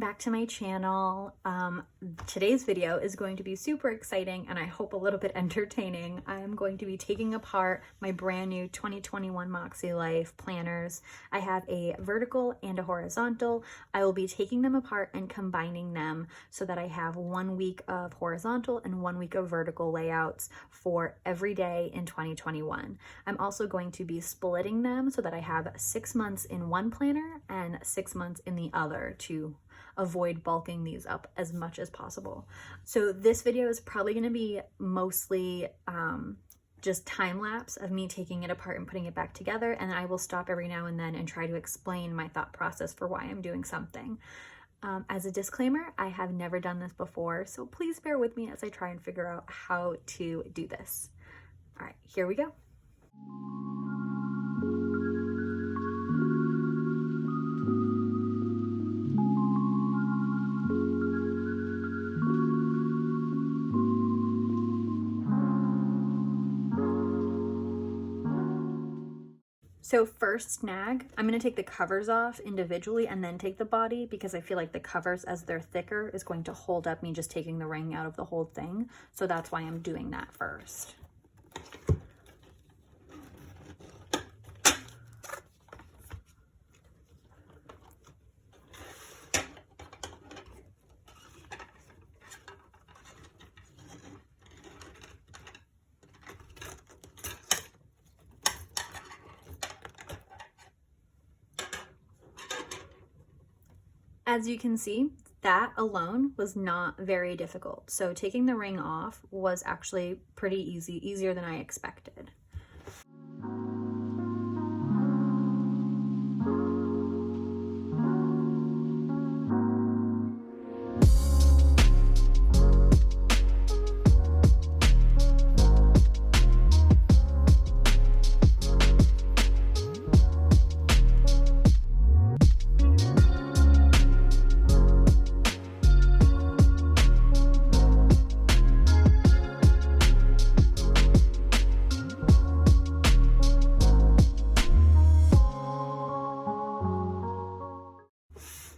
back to my channel. Today's video is going to be super exciting and I hope a little bit entertaining. I am going to be taking apart my brand new 2021 MakseLife planners. I have a vertical and a horizontal. I will be taking them apart and combining them so that I have 1 week of horizontal and 1 week of vertical layouts for every day in 2021. I'm also going to be splitting them so that I have 6 months in one planner and 6 months in the other to avoid bulking these up as much as possible. So this video is probably going to be mostly just time lapse of me taking it apart and putting it back together, and I will stop every now and then and try to explain my thought process for why I'm doing something. As a disclaimer, I have never done this before, so please bear with me as I try and figure out how to do this. All right, here we go. So first snag, I'm going to take the covers off individually and then take the body because I feel like the covers, as they're thicker, is going to hold up me just taking the ring out of the whole thing. So that's why I'm doing that first. As you can see, that alone was not very difficult. So taking the ring off was actually pretty easy, easier than I expected.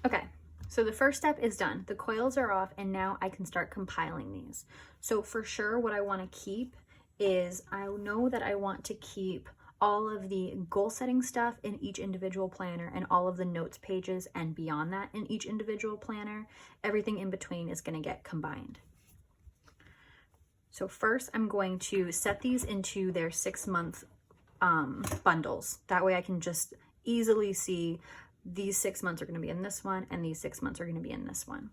Okay, so the first step is done. The coils are off and now I can start compiling these. So for sure what I want to keep is, I know that I want to keep all of the goal setting stuff in each individual planner and all of the notes pages and beyond that in each individual planner. Everything in between is going to get combined. So first I'm going to set these into their 6-month bundles. That way I can just easily see these 6 months are going to be in this one, and these 6 months are going to be in this one.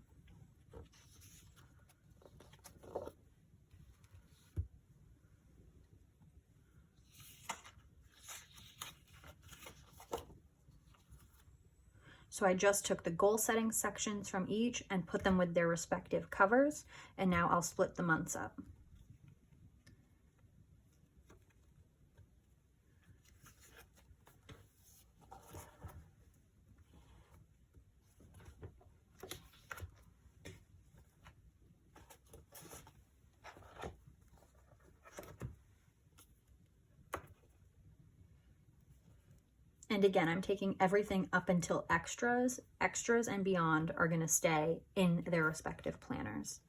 So I just took the goal setting sections from each and put them with their respective covers, and now I'll split the months up. And again, I'm taking everything up until extras. Extras and beyond are going to stay in their respective planners.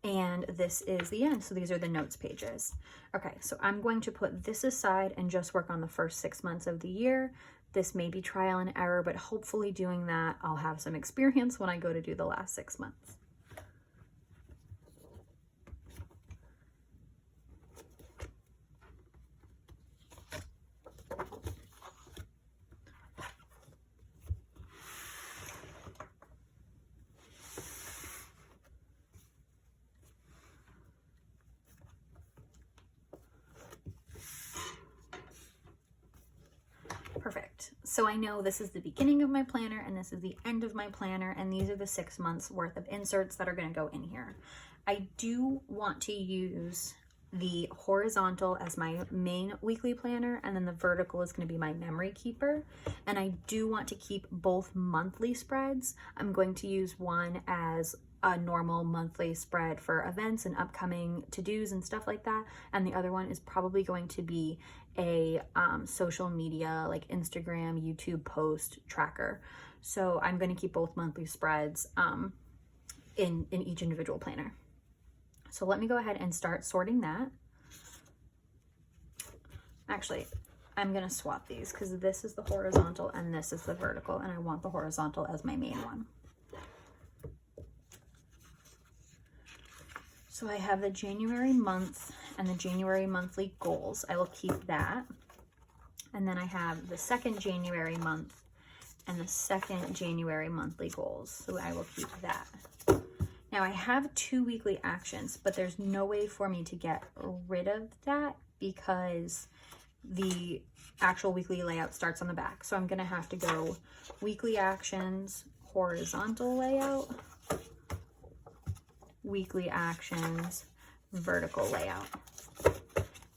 And this is the end. So these are the notes pages. Okay, so I'm going to put this aside and just work on the first 6 months of the year. This may be trial and error, but hopefully doing that, I'll have some experience when I go to do the last 6 months. Perfect. So I know this is the beginning of my planner and this is the end of my planner, and these are the 6 months worth of inserts that are going to go in here. I do want to use the horizontal as my main weekly planner, and then the vertical is going to be my memory keeper. And I do want to keep both monthly spreads. I'm going to use one as a normal monthly spread for events and upcoming to-dos and stuff like that, and the other one is probably going to be a social media like Instagram, YouTube post tracker. So I'm going to keep both monthly spreads in each individual planner. So let me go ahead and start sorting that. Actually, I'm going to swap these because this is the horizontal and this is the vertical, and I want the horizontal as my main one. So I have the January month and the January monthly goals. I will keep that. And then I have the second January month and the second January monthly goals. So I will keep that. Now I have 2 weekly actions, but there's no way for me to get rid of that because the actual weekly layout starts on the back. So I'm gonna have to go weekly actions, horizontal layout, weekly actions, vertical layout.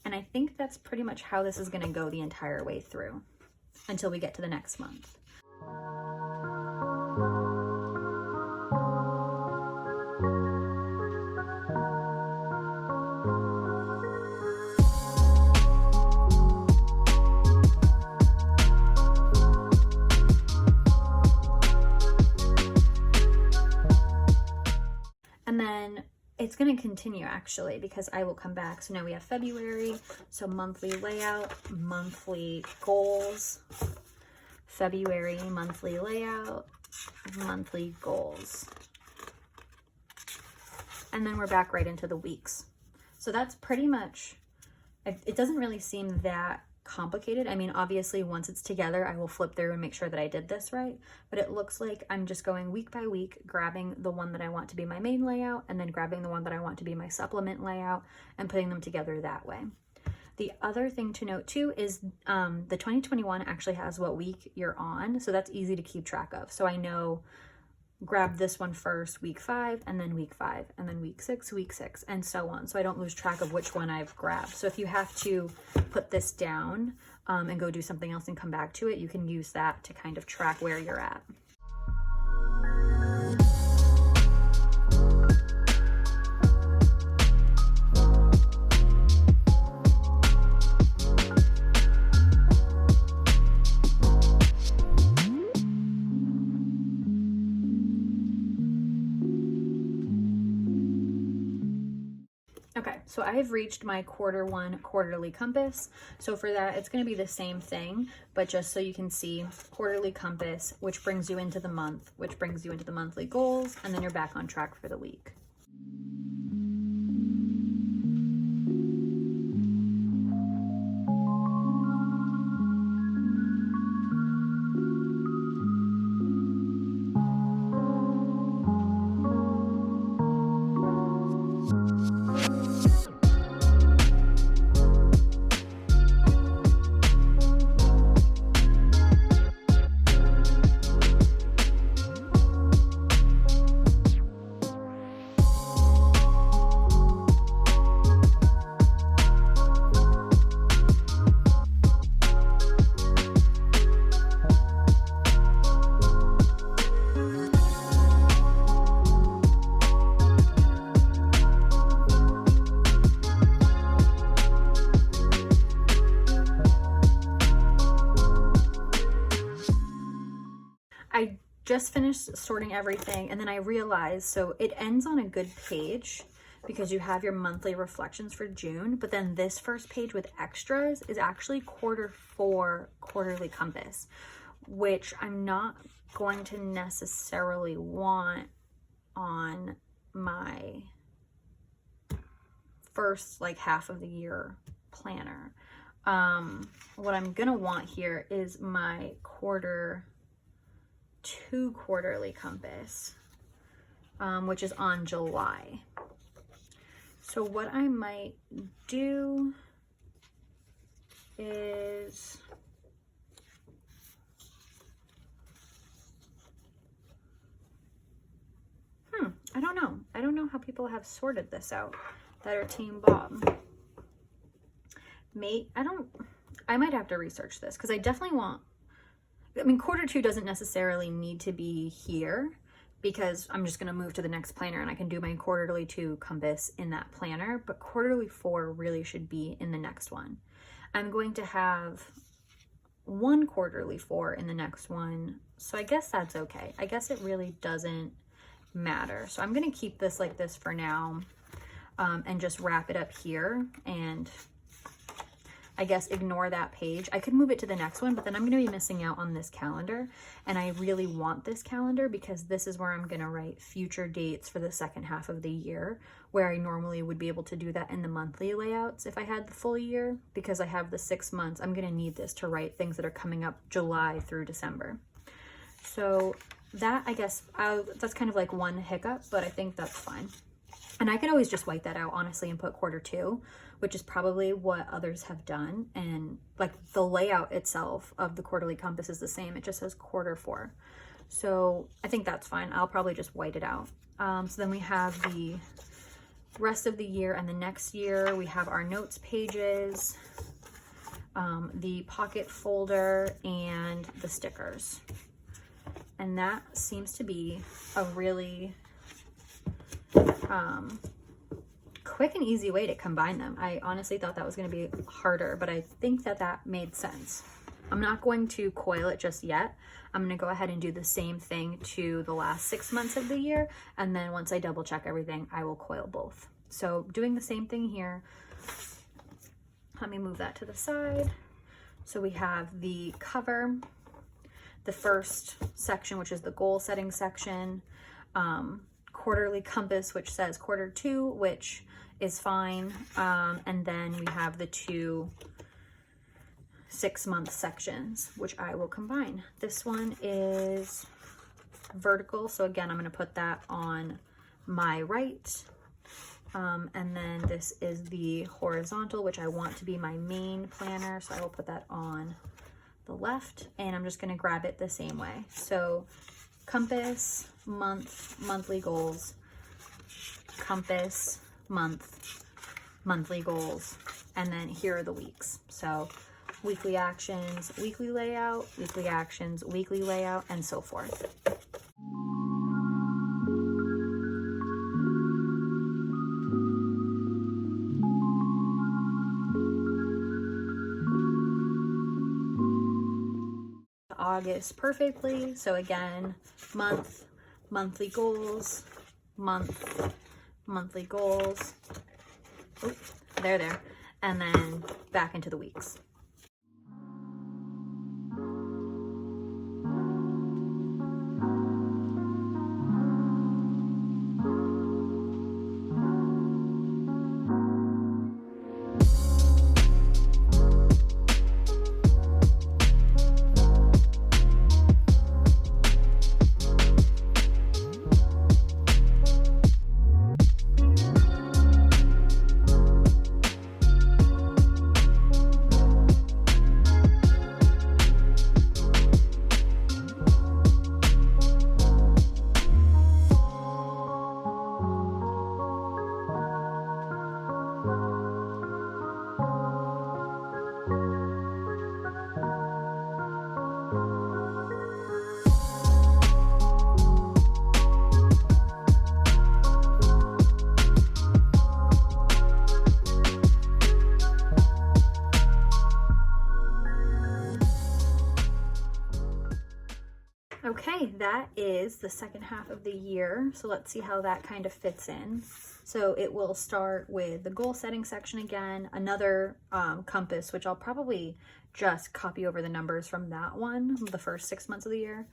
And I think that's pretty much how this is gonna go the entire way through until we get to the next month. And then it's going to continue actually because I will come back. So now we have February, so monthly layout, monthly goals, February monthly layout, monthly goals. And then we're back right into the weeks. So that's pretty much, it doesn't really seem that complicated. I mean, obviously once it's together, I will flip through and make sure that I did this right, but it looks like I'm just going week by week, grabbing the one that I want to be my main layout and then grabbing the one that I want to be my supplement layout and putting them together that way. The other thing to note too is the 2021 actually has what week you're on, so that's easy to keep track of. So I know grab this one first, week 5, and then week 5, and then week 6, and so on. So I don't lose track of which one I've grabbed. So if you have to put this down and go do something else and come back to it, you can use that to kind of track where you're at. Okay, so I have reached my Q1 quarterly compass. So for that, it's going to be the same thing, but just so you can see quarterly compass, which brings you into the month, which brings you into the monthly goals, and then you're back on track for the week. I just finished sorting everything and then I realized, so it ends on a good page because you have your monthly reflections for June, but then this first page with extras is actually Q4 quarterly compass, which I'm not going to necessarily want on my first like half of the year planner. What I'm gonna want here is my Q2 quarterly compass, which is on July. So what I might do is I don't know. I don't know how people have sorted this out that are Team Bob. I might have to research this because I definitely want, I mean, Q2 doesn't necessarily need to be here because I'm just going to move to the next planner and I can do my quarterly 2 compass in that planner, but quarterly 4 really should be in the next one. I'm going to have one quarterly 4 in the next one, so I guess that's okay. I guess it really doesn't matter. So I'm going to keep this like this for now, and just wrap it up here, and I guess ignore that page. I could move it to the next one, but then I'm going to be missing out on this calendar, and I really want this calendar because this is where I'm going to write future dates for the second half of the year, where I normally would be able to do that in the monthly layouts if I had the full year. Because I have the 6 months, I'm going to need this to write things that are coming up July through December. So that, I guess, that's kind of like one hiccup, but I think that's fine. And I could always just white that out, honestly, and put quarter 2, which is probably what others have done. And like the layout itself of the quarterly compass is the same. It just says quarter 4. So I think that's fine. I'll probably just white it out. So then we have the rest of the year and the next year. We have our notes pages, the pocket folder, and the stickers. And that seems to be a really quick and easy way to combine them. I honestly thought that was going to be harder, but I think that that made sense. I'm not going to coil it just yet. I'm going to go ahead and do the same thing to the last 6 months of the year, and then once I double check everything, I will coil both. So doing the same thing here. Let me move that to the side. So we have the cover, the first section, which is the goal setting section, quarterly compass, which says quarter 2, which is fine. And then we have the 2 6-month sections, which I will combine. This one is vertical. So again, I'm going to put that on my right. And then this is the horizontal, which I want to be my main planner. So I will put that on the left, and I'm just going to grab it the same way. So compass, month, monthly goals, compass, month, monthly goals, and then here are the weeks. So weekly actions, weekly layout, weekly actions, weekly layout, and so forth. August perfectly. So again, month, monthly goals, month, monthly goals. Oop, there. And then back into the weeks. Okay, that is the second half of the year. So let's see how that kind of fits in. So it will start with the goal setting section again, another compass, which I'll probably just copy over the numbers from that one, the first 6 months of the year.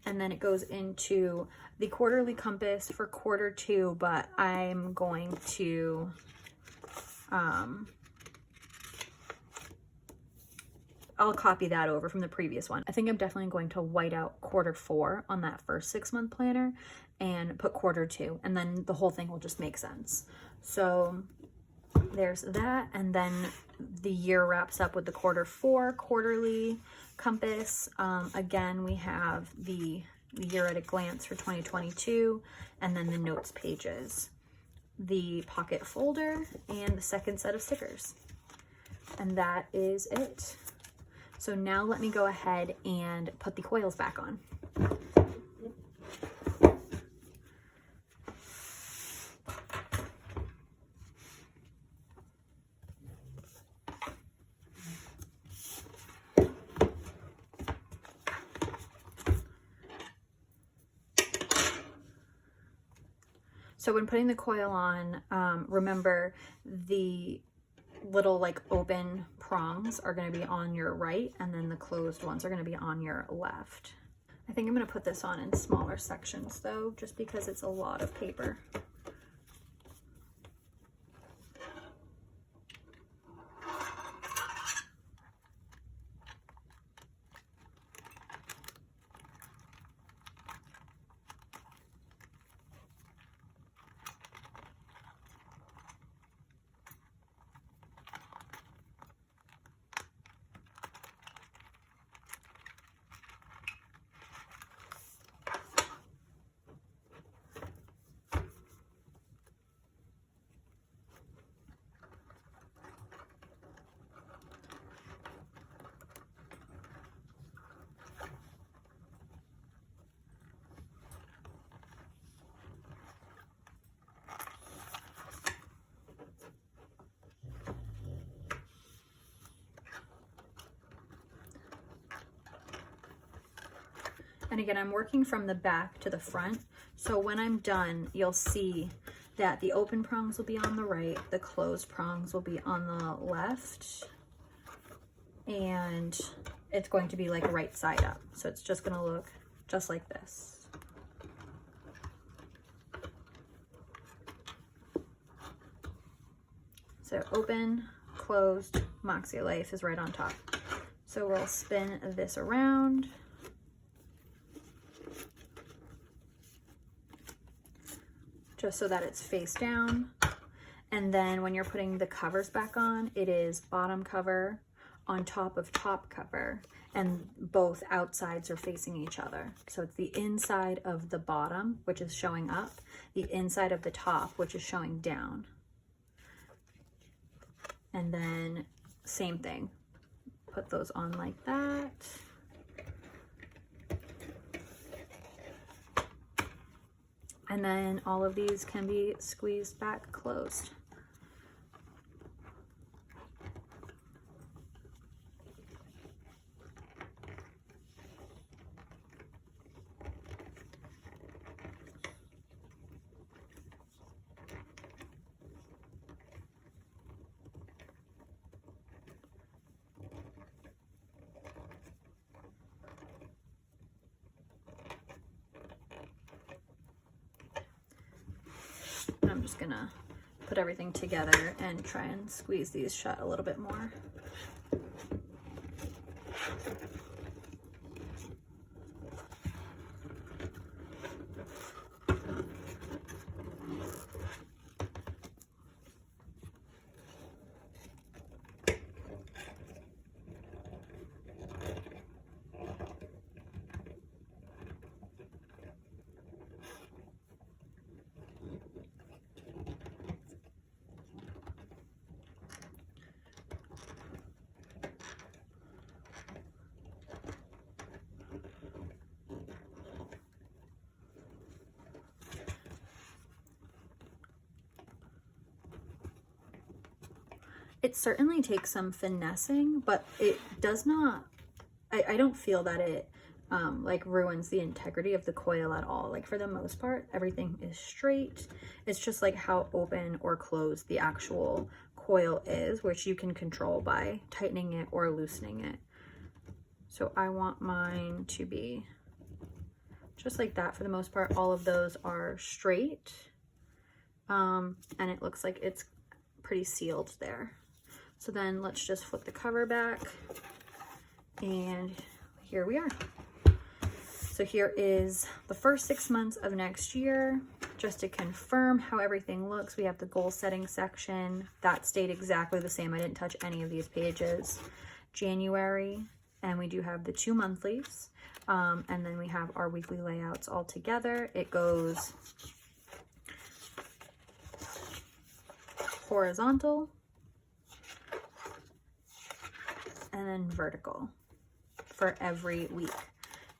And then it goes into the quarterly compass for quarter 2, but I'm going to I'll copy that over from the previous one. I think I'm definitely going to white out quarter 4 on that first 6-month planner and put quarter 2, and then the whole thing will just make sense. So there's that, and then the year wraps up with the quarter 4 quarterly compass. Again, we have the year at a glance for 2022, and then the notes pages, the pocket folder, and the second set of stickers. And that is it. So now let me go ahead and put the coils back on. So when putting the coil on, remember the little like open prongs are going to be on your right, and then the closed ones are going to be on your left. I think I'm going to put this on in smaller sections though, just because it's a lot of paper. And again, I'm working from the back to the front. So when I'm done, you'll see that the open prongs will be on the right, the closed prongs will be on the left, and it's going to be like right side up. So it's just gonna look just like this. So open, closed, MakseLife is right on top. So we'll spin this around. Just so that it's face down. And then when you're putting the covers back on, it is bottom cover on top of top cover, and both outsides are facing each other. So it's the inside of the bottom, which is showing up, the inside of the top, which is showing down. And then same thing, put those on like that. And then all of these can be squeezed back closed. And I'm just gonna put everything together and try and squeeze these shut a little bit more. It certainly takes some finessing, but it does not, I don't feel that it like ruins the integrity of the coil at all. Like for the most part, everything is straight. It's just like how open or closed the actual coil is, which you can control by tightening it or loosening it. So I want mine to be just like that for the most part. All of those are straight. And it looks like it's pretty sealed there. So then let's just flip the cover back, and here we are. So here is the first 6 months of next year. Just to confirm how everything looks, we have the goal setting section. That stayed exactly the same. I didn't touch any of these pages. January, and we do have the 2 monthlies. And then we have our weekly layouts all together. It goes horizontal, and then vertical for every week.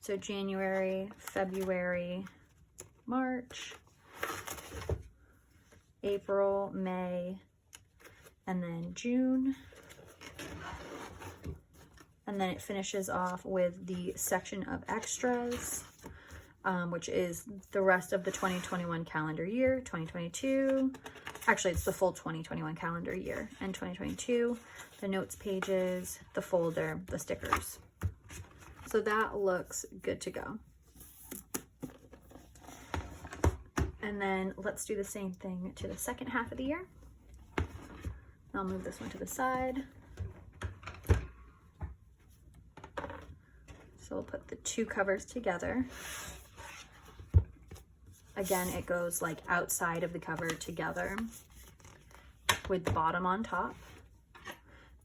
So January, February, March, April, May, and then June. And then it finishes off with the section of extras. which is the rest of the 2021 calendar year, 2022. Actually, it's the full 2021 calendar year and 2022, the notes pages, the folder, the stickers. So that looks good to go. And then let's do the same thing to the second half of the year. I'll move this one to the side. So we'll put the two covers together. Again, it goes like outside of the cover together with the bottom on top.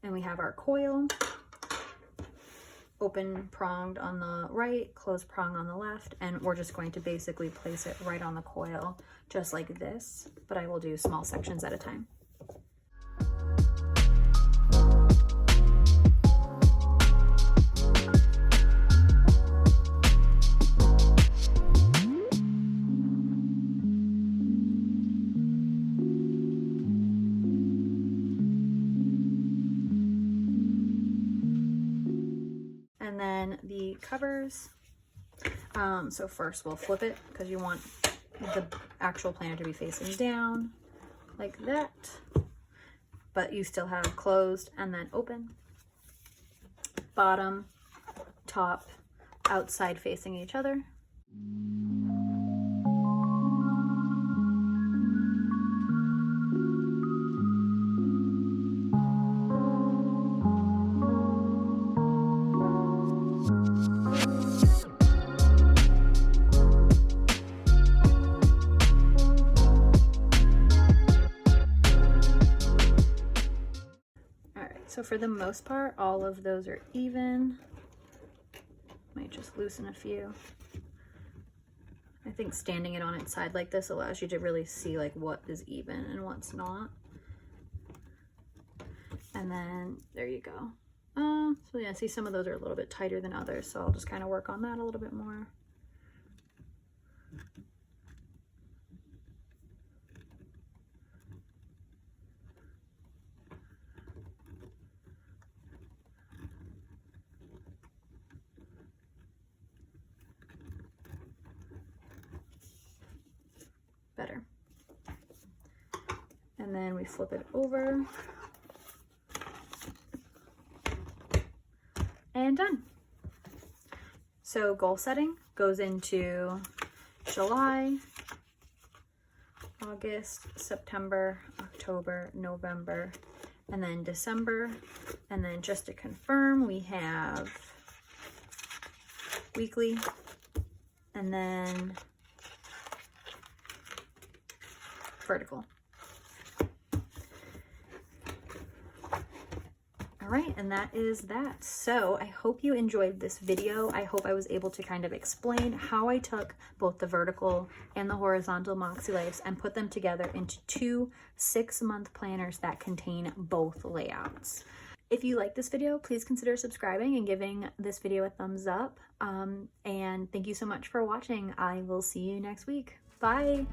And we have our coil, open pronged on the right, closed prong on the left, and we're just going to basically place it right on the coil, just like this, but I will do small sections at a time. And then the covers, so first we'll flip it because you want the actual planner to be facing down like that, but you still have closed and then open, bottom, top, outside facing each other. So for the most part, all of those are even. Might just loosen a few. I think standing it on its side like this allows you to really see like what is even and what's not. And then there you go. So yeah, see some of those are a little bit tighter than others, so I'll just kind of work on that a little bit more. Better. And then we flip it over and done. So goal setting goes into July, August, September, October, November, and then December. And then just to confirm, we have weekly, and then vertical. All right, and that is that. So I hope you enjoyed this video. I hope I was able to kind of explain how I took both the vertical and the horizontal MakseLifes and put them together into 2 6-month planners that contain both layouts. If you like this video, please consider subscribing and giving this video a thumbs up. And thank you so much for watching. I will see you next week. Bye.